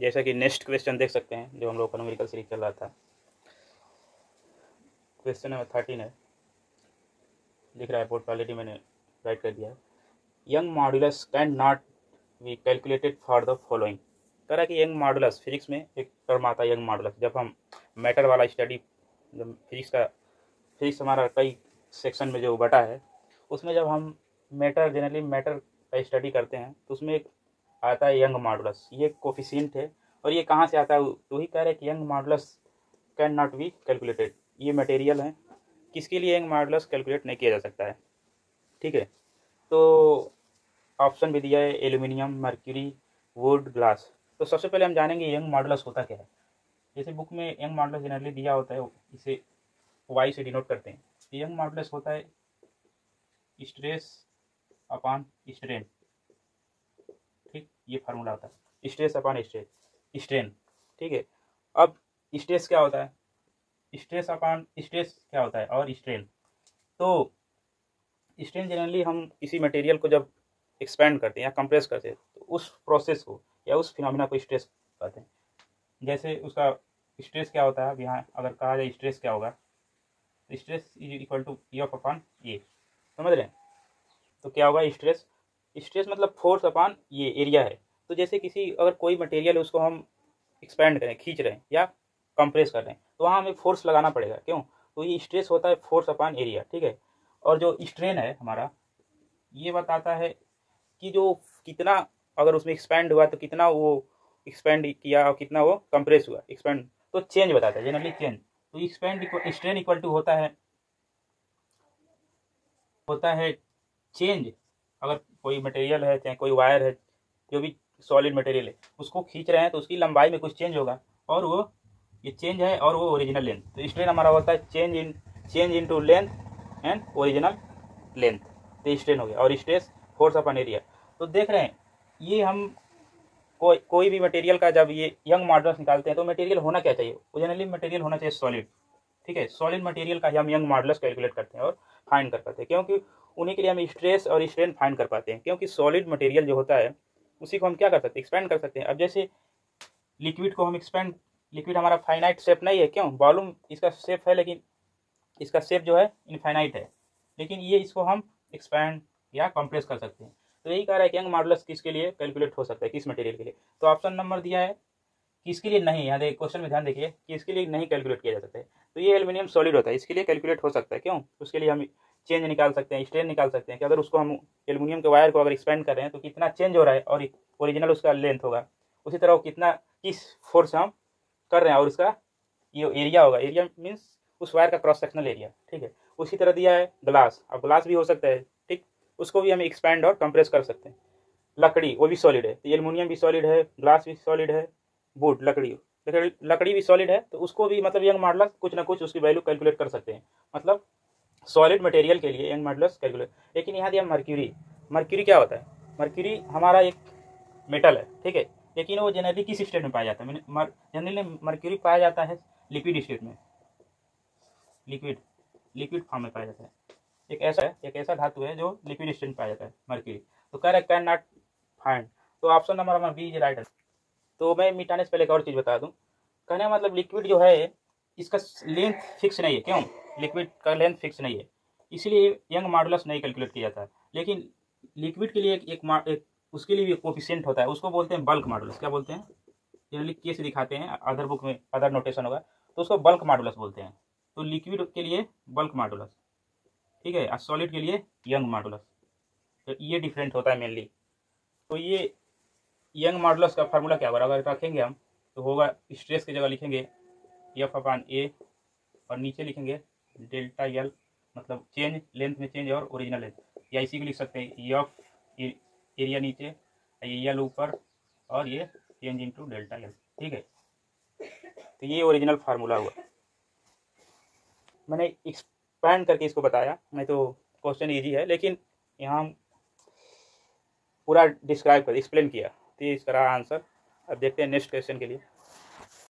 जैसा कि next question देख सकते हैं जो हम लोग का न्यूमेरिकल सीरीज चल रहा था। क्वेश्चन नंबर 13 है, लिख रहा है बोर्ड पर, ऑलरेडी मैंने राइट कर दिया है। Young modulus can not be calculated for the following. कह रहा है कि यंग मॉडुलस, फिजिक्स में एक टर्म आता है यंग मॉडुलस, जब हम मैटर वाला स्टडी, जब फिजिक्स हमारा कई सेक्शन में जो बटा है, उसमें जब हम मैटर, जनरली मैटर का स्टडी करते हैं तो उसमें एक आता है यंग मॉडुलस। ये कोफिशिएंट है और ये कहाँ से आता है, तो ही कह रहे हैं कि young modulus can not be calculated. ये मटेरियल है, किसके लिए यंग मॉडुलस कैलकुलेट नहीं किया जा सकता है। ठीक है, तो ऑप्शन भी दिया है एल्यूमिनियम, मर्क्यूरी, वुड, ग्लास। तो सबसे पहले हम जानेंगे यंग मॉडुलस होता क्या है। जैसे बुक में यंग मॉडुलस जनरली दिया होता है, इसे वाई से डिनोट करते हैं। यंग मॉडुलस होता है स्ट्रेस अपॉन स्ट्रेन। ठीक, ये फार्मूला होता है स्ट्रेस अपॉन स्ट्रेन। ठीक है, अब स्ट्रेस क्या होता है, स्ट्रेस अपॉन स्ट्रेस क्या होता है, और स्ट्रेन। तो स्ट्रेन जनरली हम किसी मटेरियल को जब एक्सपेंड करते हैं या कंप्रेस करते हैं तो उस प्रोसेस को या उस फिनोमिना को स्ट्रेस कहते हैं। जैसे उसका स्ट्रेस क्या होता है, अब यहाँ अगर कहा जाए स्ट्रेस क्या होगा, stress is equal to E of upon A. समझ रहे हैं, तो क्या होगा स्ट्रेस, स्ट्रेस मतलब फोर्स अपॉन ये एरिया है। तो जैसे किसी अगर कोई मटेरियल है उसको हम एक्सपेंड करें, खींच रहे हैं या कंप्रेस कर रहे हैं, तो वहाँ हमें फोर्स लगाना पड़ेगा। क्यों, तो ये स्ट्रेस होता है फोर्स अपॉन एरिया। ठीक है, और जो स्ट्रेन है हमारा, ये बताता है कि जो कितना अगर उसमें एक्सपेंड हुआ तो कितना वो एक्सपेंड किया और कितना वो कंप्रेस हुआ। एक्सपेंड तो चेंज बताता है जनरली, चेंज। तो एक्सपेंड स्ट्रेन इक्वल टू होता है चेंज। अगर कोई मटेरियल है, चाहे कोई वायर है, जो भी सॉलिड मटेरियल है, उसको खींच रहे हैं तो उसकी लंबाई में कुछ चेंज होगा, और वो ये चेंज है और वो ओरिजिनल लेंथ। तो स्ट्रेन हमारा होता है change into length and original length. तो स्ट्रेन हो गया, और स्ट्रेस फोर्स अपॉन एरिया। तो देख रहे हैं, ये हम कोई भी मटेरियल का जब ये यंग मॉडुलस निकालते हैं तो मटेरियल होना क्या चाहिए, जनरली मटेरियल होना चाहिए सॉलिड। ठीक है, सॉलिड मटेरियल का हम यंग मॉडुलस कैलकुलेट करते हैं और फाइंड कर पाते हैं, क्योंकि उन्हीं के लिए हम स्ट्रेस और स्ट्रेन फाइंड कर पाते हैं। क्योंकि सॉलिड मटेरियल जो होता है उसी को हम क्या कर सकते हैं, एक्सपेंड कर सकते हैं। अब जैसे लिक्विड को हम एक्सपेंड, लिक्विड हमारा फाइनाइट शेप नहीं है, क्यों, वॉल्यूम इसका शेप है, लेकिन इसका शेप जो है इनफाइनाइट है, लेकिन ये इसको हम एक्सपेंड या कंप्रेस कर सकते हैं। तो यही कह रहा है कि यंग मॉडुलस किसके लिए कैलकुलेट हो सकता है, किस मटेरियल के लिए। तो ऑप्शन नंबर दिया है किसके लिए नहीं, यहाँ देखिए क्वेश्चन में ध्यान देखिए कि इसके लिए नहीं कैलकुलेट किया जा सकता है। तो ये एल्यूमिनियम सॉलिड होता है, इसके लिए कैलकुलेट हो सकता है। क्यों, उसके लिए हम चेंज निकाल सकते हैं, स्ट्रेन निकाल सकते हैं कि अगर उसको हम एल्यूमिनियम के वायर को अगर एक्सपेंड कर रहे हैं तो कितना चेंज हो रहा है, और ओरिजिनल उसका लेंथ होगा। उसी तरह वो कितना किस फोर्स हम कर रहे हैं, और उसका ये एरिया होगा। एरिया मीन्स उस वायर का क्रॉस सेक्शनल एरिया। ठीक है, उसी तरह दिया है ग्लास। अब ग्लास भी हो सकता है, ठीक, उसको भी हम एक्सपेंड और कंप्रेस कर सकते हैं। लकड़ी, वो भी सॉलिड है, तो एल्यूमिनियम भी सॉलिड है, ग्लास भी सॉलिड है, वुड लकड़ी भी सॉलिड है, तो उसको भी मतलब यंग मॉडुलस कुछ ना कुछ उसकी वैल्यू कैलकुलेट कर सकते हैं। मतलब सॉलिड मटेरियल के लिए यंग मॉडुलस कैलकुलेट। लेकिन यहाँ दिया मर्क्यूरी। मर्क्यूरी क्या होता है, मर्क्यूरी हमारा एक मेटल है, ठीक है, लेकिन वो जनरली किस स्टेट में पाया जाता है, जनरली मर्क्यूरी पाया जाता है लिक्विड स्टेट में, लिक्विड फॉर्म में पाया जाता है। एक ऐसा धातु है जो लिक्विड स्टेट में पाया जाता है, मर्क्यूरी। तो कह रहा है कैन नॉट फाइंड। तो ऑप्शन नंबर हमारा बी इज राइट। तो मैं मिटाने से पहले एक और चीज़ बता दूं, कहने का मतलब लिक्विड जो है इसका लेंथ फिक्स नहीं है। क्यों, लिक्विड का लेंथ फिक्स नहीं है, इसलिए यंग मॉडुलस नहीं कैलकुलेट किया जाता। लेकिन लिक्विड के लिए एक उसके लिए भी कोफिशिएंट होता है, उसको बोलते हैं बल्क मॉडुलस। क्या बोलते हैं, जनरली के से दिखाते हैं, अदर बुक में अदर नोटेशन होगा, तो उसको बल्क मॉडुलस बोलते हैं। तो लिक्विड के लिए बल्क मॉडुलस, ठीक है, और सॉलिड के लिए यंग मॉडुलस। तो ये डिफरेंट होता है मेनली। तो ये यंग मॉडुलस का फार्मूला क्या होगा, अगर रखेंगे हम तो होगा स्ट्रेस की जगह लिखेंगे एफ अपॉन ए, और नीचे लिखेंगे डेल्टा एल, मतलब चेंज लेंथ में चेंज और ओरिजिनल लेंथ। या इसी को लिख सकते हैं एफ एरिया नीचे, ये एल ऊपर, और ये चेंज इनटू डेल्टा एल। ठीक है, तो ये ओरिजिनल फार्मूला हुआ। मैंने एक्सपैंड करके इसको बताया, नहीं तो क्वेश्चन ईजी है, लेकिन यहाँ पूरा डिस्क्राइब कर एक्सप्लेन किया, तो ये इसका रहा आंसर। अब देखते हैं नेक्स्ट क्वेश्चन के लिए।